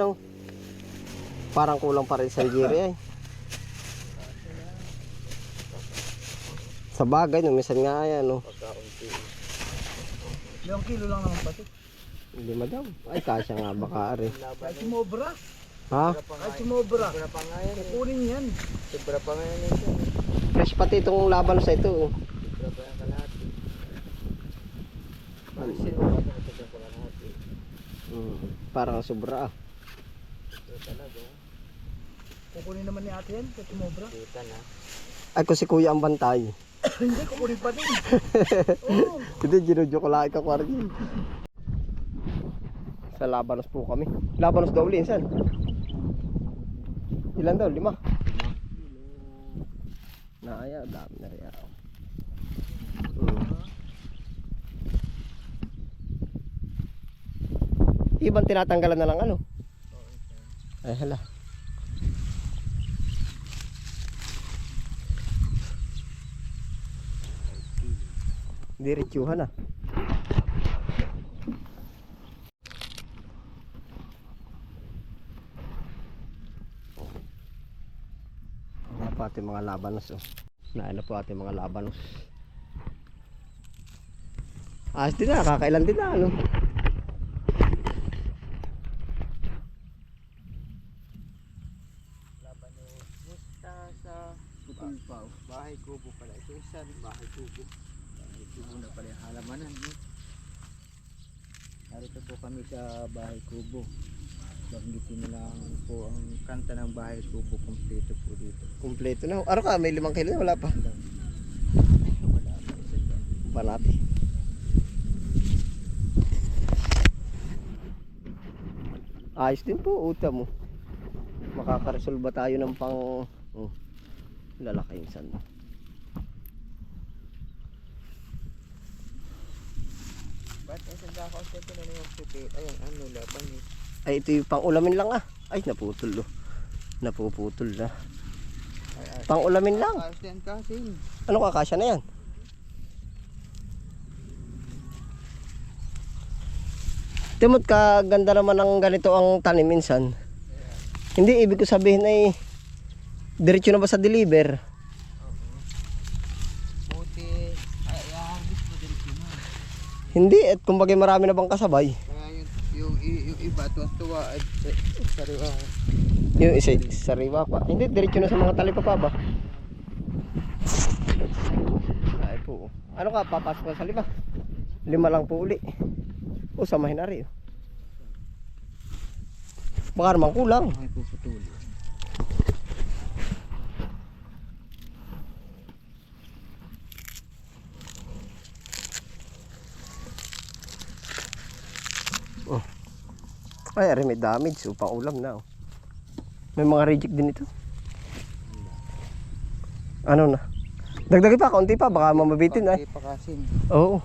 No? Parang kulang pa rin sa Jerry eh. Sa bagay, no, minsan nga yan, no. 2 kilo lang naman pati. Hindi daw. Ay, kasya nga baka rin. Ay, sumobra. Ha? Ay, sumobra. Kukunin yan. Sobra pa nga yan ito. Fresh pati itong laban sa ito. Oh. Sobra pa yan kalahati. Pansin mo ba ito ito pa kalahati? Parang sobra ah. Ito talaga. Kukunin naman ni ate yan. Kaya sumobra. Kita na. Ay, kung si kuya ang bantay. Hindi, kukunin pa din. Oo. Hindi, ginudyo ko lang ikaw kwargin. Sa Labanos po kami. Labanos daw ulit, saan? Ilan daw? 5? Naaya, dami na rin ako. Ibang tinatanggalan na lang ano? Ay hala. Diretsuhan ah. Wala pa ating mga labanos oh. Nain na po ating mga labanos. Ayos din na, kakailan din na ano. Labanos. Mustasa. Kupulpaw. Bahay kubo pala. Ito isa rin bahay kubo. Bahay kubo na pala yung halamanan. Narito po kami sa bahay kubo. Banggitin nila po ang kanta ng bahay kubo. Kompleto po dito. Kompleto na. Ano ka? May 5 kilo na? Wala pa. Wala pa isa dyan. Panati. Ayos din po, uta mo. Makakaresolba tayo ng pang lalaki yung sand. Ba't ang sanda ko sa ito na yung puti? Ayun, ano, laban eh. Ay, ito yung pang ulamin lang ah. Ay, naputol oh. Napuputol na. Pang ulamin lang. Kasin, kasin. Ano ka, kasya na yan? Timot ka, ganda naman ng ganito ang tanim minsan. Hindi, ibig ko sabihin ay diretso na ba sa deliver? Puti. Ay, harvest mo din siya. Hindi, at kumbaga marami na bang kasabay. Kaya yung iba, tuwa at sariwa. Yung isa, sariwa pa. Hindi, diretso na sa mga talipa pa ba? Ay po. Ano ka, papasok ka sa 5? 5 lang po uli. O, samahin na rin. Baka naman kulang. Ay, puputuli. Oh. Ay, ari may damage. So, pang ulam na. Oh. May mga reject din ito. Ano na? Dagdagi pa, kaunti pa. Baka mamabitin ay. Pati pakasin. Oo.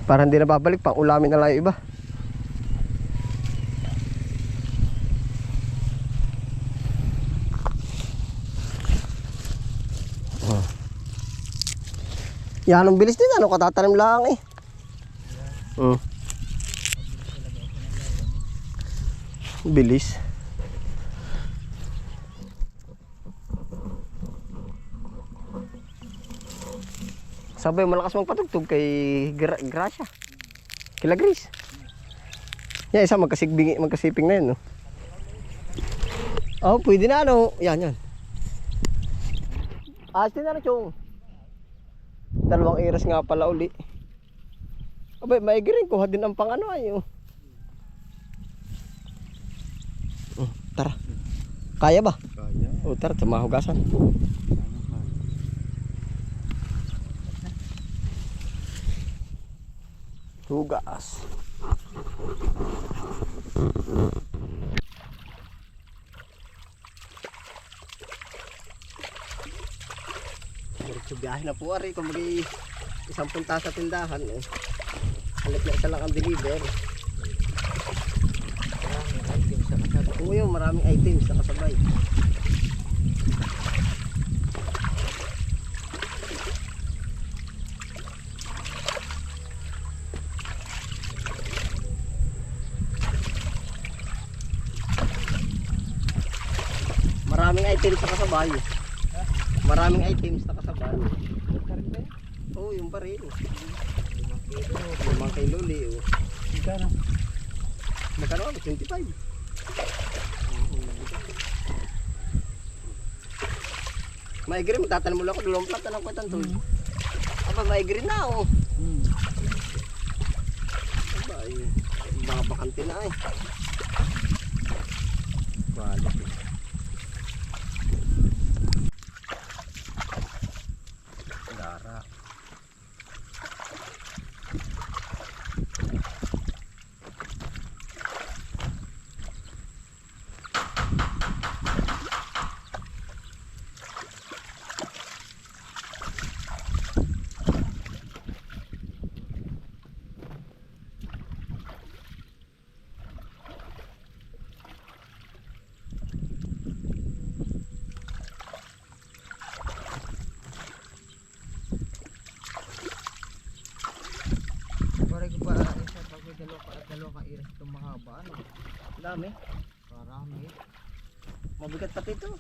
Para hindi na babalik. Pang ulamin na lang yung iba. Oh. Yan ang bilis din. Ano katatanim lang eh. Bilis. Sabay malakas magpatugtog kay Gracia. Kila Grace. Yan isa magkasiping na yun no. Oh, pwede na ano. Yan. Ayos din na chong. 2 iras nga pala uli. Abay, maigi rin. Kuha din ang pang ano ay. Tara. Kaya ba? Kaya. O tara, mahugasan. Hugas. Diretso biyahe na po ari. Kung mag isang punta sa tindahan halit na isa lang ang deliver. Maraming items sa kasabay. Oo yun, maraming items na kasabay. items na kasabay. Maraming items na kasabay. Karinte? Oo, yung baril. 5 kilo. 5 kilo li. Oh. Magkano? Magkano ba? 25. Maigre, magtatanim mo lang ako. Dalawang plata ng kwentang tol. Aba, maigre na oh. Aba, ay, mga bakante na eh. Balik. Dara. Pare ko pa isa pag may dalawa kang iras itong mahaba ano. Dami. Parami. Mabigat pati ito.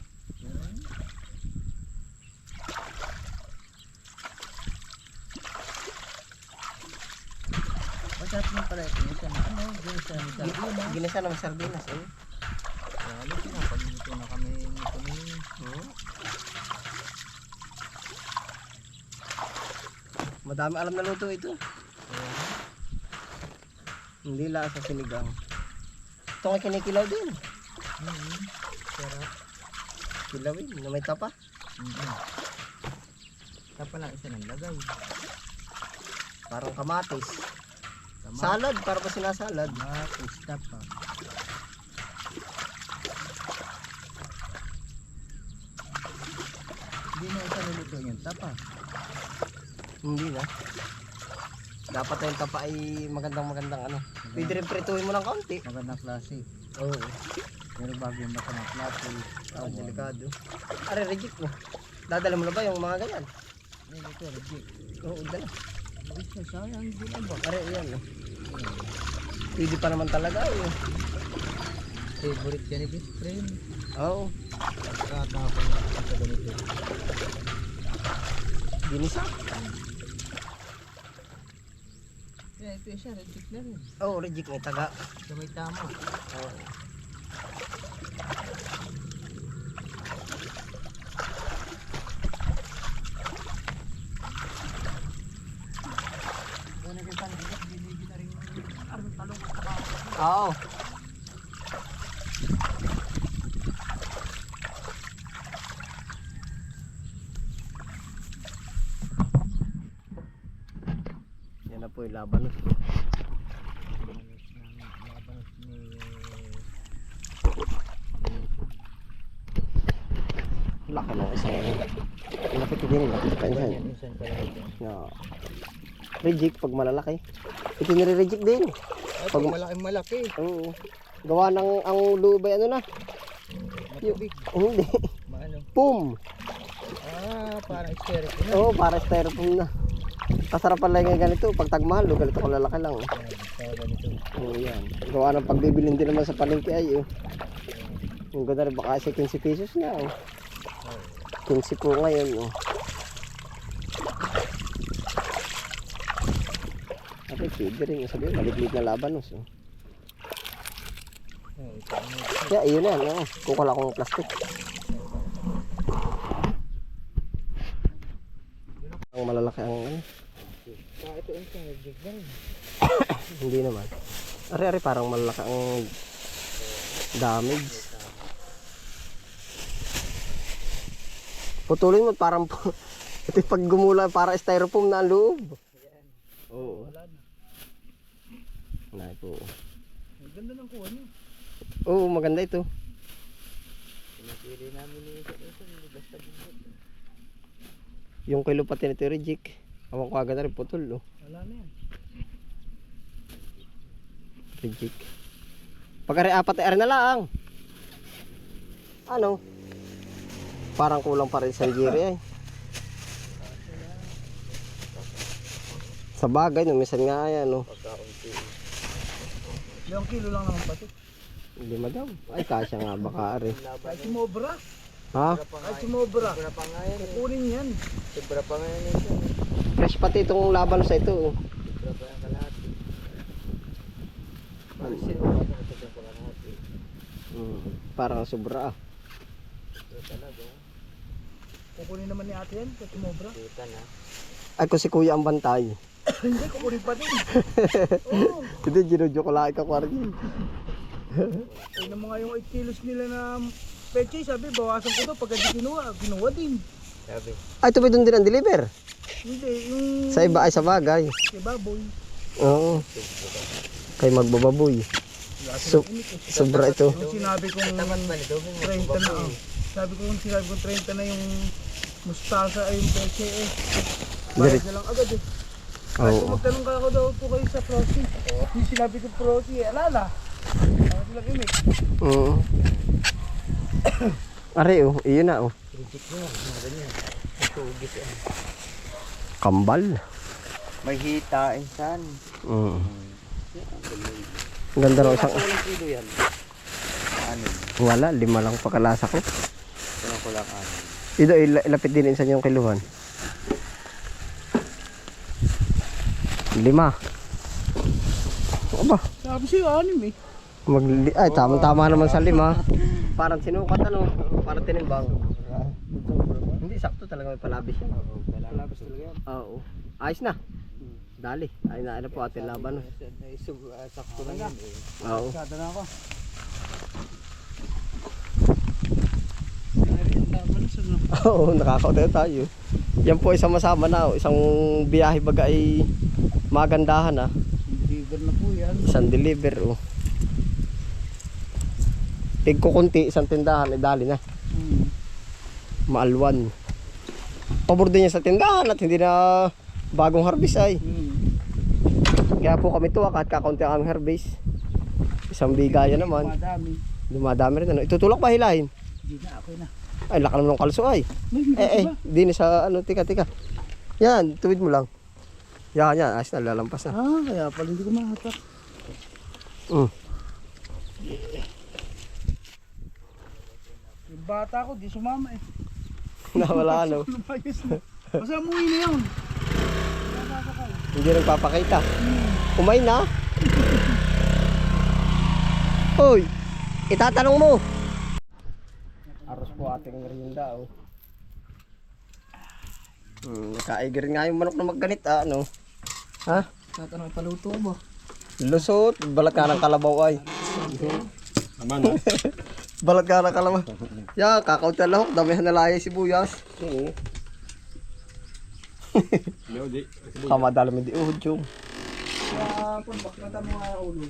Masarap din pala ito. Isa na ano, ginisa ni Sardinas. Ginisa ng sardinas eh. Lalo pinapalito na kami nito ni. Oo. Madami alam na luto ito. Hindi lang sa sinigang. Ito nga kinikilaw din. Sarap. Kilawin na may tapa. Tapa lang isa ng lagay. Parang kamatis. Tama. Salad, para ba sinasalad? Matis tapa. Hindi na isa niluto yung tapa. Hindi na. Dapat yung tapa ay magandang ano. Pwede rin prituhin mo ng kaunti. Magandang klase. Oo. Pero bago yung baka ng klase. Oh, delikado. Are, reject mo. Dadala mo na ba yung mga ganyan? Ay, ito, reject. Oo, dala. Ito, sayang din ang baka. Are, yan. Oh. Pwede pa naman talaga. Oh. Favorite yan ni best friend. Oo. Kakahapon na sa ganito. Ginisa. Kaya ito siya, reject na rin. Oo, reject may taga. So may tama. Oo. Doon na kita reject, binigyan na rin yung talong at saka. Oo. Yan na po yung laban. Laki ng isang ano. Laki ko din. Laki pa yan. No. Reject pag malalaki. Ito nire-reject din. Pag malaki. Oo. Gawa ng ang loob ay ano na. Matubig. Hindi. Maano? Pum. Parang styrofoam na. Oo, para styrofoam na. Kasarap pala yung ganito. Pag tagmahal, ganito ko lalaki lang. Kaya ganito. Oo, yan. Gawa ng pagbibilin din naman sa palengke ay. Oh. Yung ganda rin baka 15 pesos na. Oh. 15 po ngayon. Oh. Ate, pwede rin. Sabi, maliglit na labanos. Oh. Kaya, yun yan. Oh. Kukula kong plastic. Ang malalaki ang ano. Ito yung reject na rin. Hindi naman. Ari-ari parang malalaki ang damage. Putulin mo parang ito pag gumula para styrofoam na ang loob. Oo. Wala na. Nay po. Ang ganda ng kuha niyo. Oo, maganda ito. Pinipili namin ni isa basta bubot. Yung kilo pati nito reject. Awang ko agad na rin putol. Oh. Wala na yan. Reject. Pag ari apat ay ari na lang. Ano? Parang kulang pa rin sa jiri ay. Sa bagay, no, minsan nga yan, no. Ilang kilo lang naman pati. Lima daw. Ay, kasya nga baka ari. Kahit sumobra. Ha? Ay, sumobra. Sobra pa nga yan. Kukunin yan. Sobra pa nga yan ito. Fresh pati itong laban sa ito. Oh. Sobra pa yan kalahati. Parang sinubra na ito yung kalahati. Parang sobra ah. Ito talaga. Kukunin naman ni ate yan, sa sumobra. Kita na. Ay kung si kuya ang bantay. Hindi, kukunin pa din. Oo. Hindi, ginudyo ko lang ikaw Argel. Ay na mga yung 8 kilos nila na peche, sabi, bawasan ko to. Pagka di kinuha din. Sabi. Ay, ito ba doon din ang deliver? Hindi, yung Sa iba ay sa bagay. kay baboy. Oo. Kay magbababoy. So, sobra ito. Yung sinabi kong Taman ba nito? 30 na ah. Sabi ko kung sinabi kong 30 na yung mustasa ay yung peche eh. Bayad na lang agad eh. Kahit Oo. kung magtanong ka ako daw po kayo sa Frosty. Yung sinabi ko Frosty eh, alala. Ako silang imik. Oo. Are oh, iyon na oh. Reject mo. Mga ganyan. Ito ugis yan. Kambal. May hita, insan. Ang ganda raw isang. Walang kilo yan. Ano? Wala, 5 lang pakalasa ko. Tanong ko lang ano. Ito, ilapit din insan yung kiluhan. 5. Aba, Sabi sa'yo, anim eh. ay tama-tama naman sa 5. Parang sinukat ano, parang tinimbang. Hindi, sakto talaga may palabis yan. Palabas talaga yan. Oo. Ayos na. Dali, ayun na po ating laban. Sakto lang yan eh. Oo. Kada na ako. Oo, nakakautay tayo. Yan po isang masama na, isang biyahe baga ay magandahan ah. Deliver na po yan. Isang deliver oh. Tigkukunti, isang tindahan ay dali na. Maalwan. Pabor din niya sa tindahan at hindi na bagong harvest ay. Kaya po kami tuwa kahit kakaunti ang aming harvest. Isang bigayan naman. Madami. Dumadami rin ano. Itutulak ba hilahin? Hindi na, okay na. Ay, laka naman ng kalso ay. Di na sa ano, tika. Yan, tuwid mo lang. Yan, ayos na, lalampas na. Ah, kaya pala hindi ko mahatak. Yung bata ko, di sumama eh. Nawala ano. Lumayos na. Basta umuwi na yun. Hindi nagpapakita. Kumain na. Hoy, itatanong mo. Aros po ating merienda oh. Nakaigir nga yung manok na magganit ano. Ha? Tatanong ipaluto mo. Lusot, balat ka ng kalabaw ay. Aman. Balat ka ng kalabaw. Ya, kakautan lahok, damihan na laya sibuyas. Oo. Kamadala mo di uhod yung. Kung bakit mo nga ulo.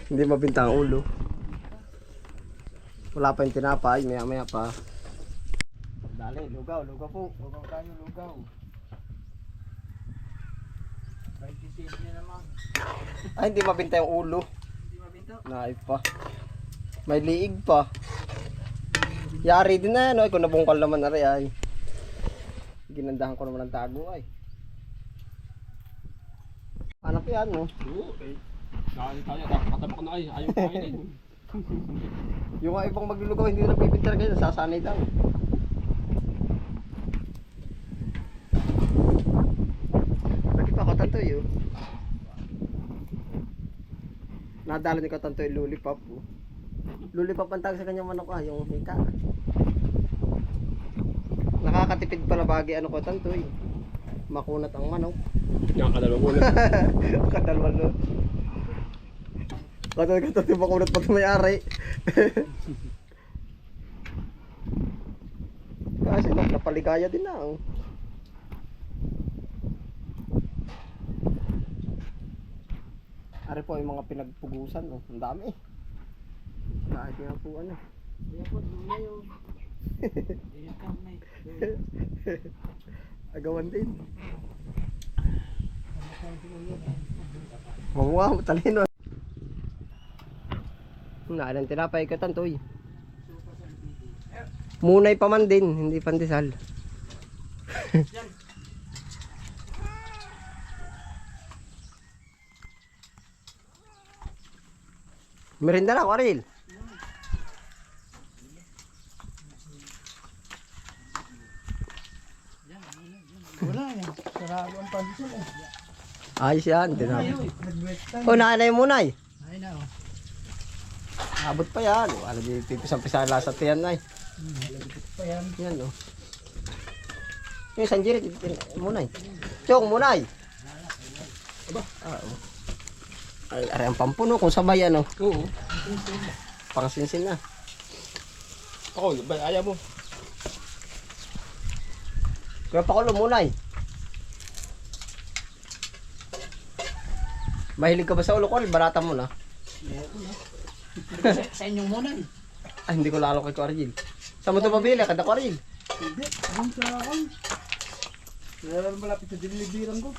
Hindi mabintang ulo. Wala pa yung tinapay, maya pa. Dali, lugaw po. Lugaw tayo, lugaw. 26 na naman. Ay, hindi mabinta yung ulo. Hindi mabinto. Naip pa. May liig pa. Yari din na yan, ay kung nabungkal naman na rin ay. Ginandahan ko naman ang tago ay. Hanap yan no? Oo, okay. Kaya tayo, katabak na ay, ayaw kainin. Yung mga ibang maglulugaw hindi na pipintar kayo, nasasanay daw. Bakit pa katantoy oh? Nadala ni katantoy lollipop oh. Lollipop ang tawag sa kanyang manok ah, yung hika. Nakakatipid pala bagi ano ko tantoy. Makunat ang manok. Yung kadalawang ulo. Kadalwan no. Katantoy makunat pa ito may ari. Kasi napaligaya din na oh. Ari po yung mga pinagpugusan oh. Ang dami eh. Kahit nga po ano. Kaya po, luya yun. Agawan din. Mamuha, matalino. Naalang tinapay ka tantoy. Munay pa man din, hindi pandesal. Merinda na ako, Aril. Ayos yan. Tinapos. Nag-break time. O, nanay mo, nay. Ay na oh. Abot pa yan. Wala di pipisang-pisang lasa tiyan, nay. Pa yan. Yan, o. Yung sanjirit, munay. Chong, munay. Oo. Ay, aray ang pampuno kung sabay ano. Oo. Pang sinsin na. Ako, ayaw mo. Kaya pakulo munay. Mahilig ka ba sa ulokol? Barata mo na. Sa inyong muna eh. Ay, hindi ko lalo kay Kuarjil. Saan mo ito mabili? Kada Kuarjil. Hindi. Ang sa akin. Meron malapit sa delivery ko.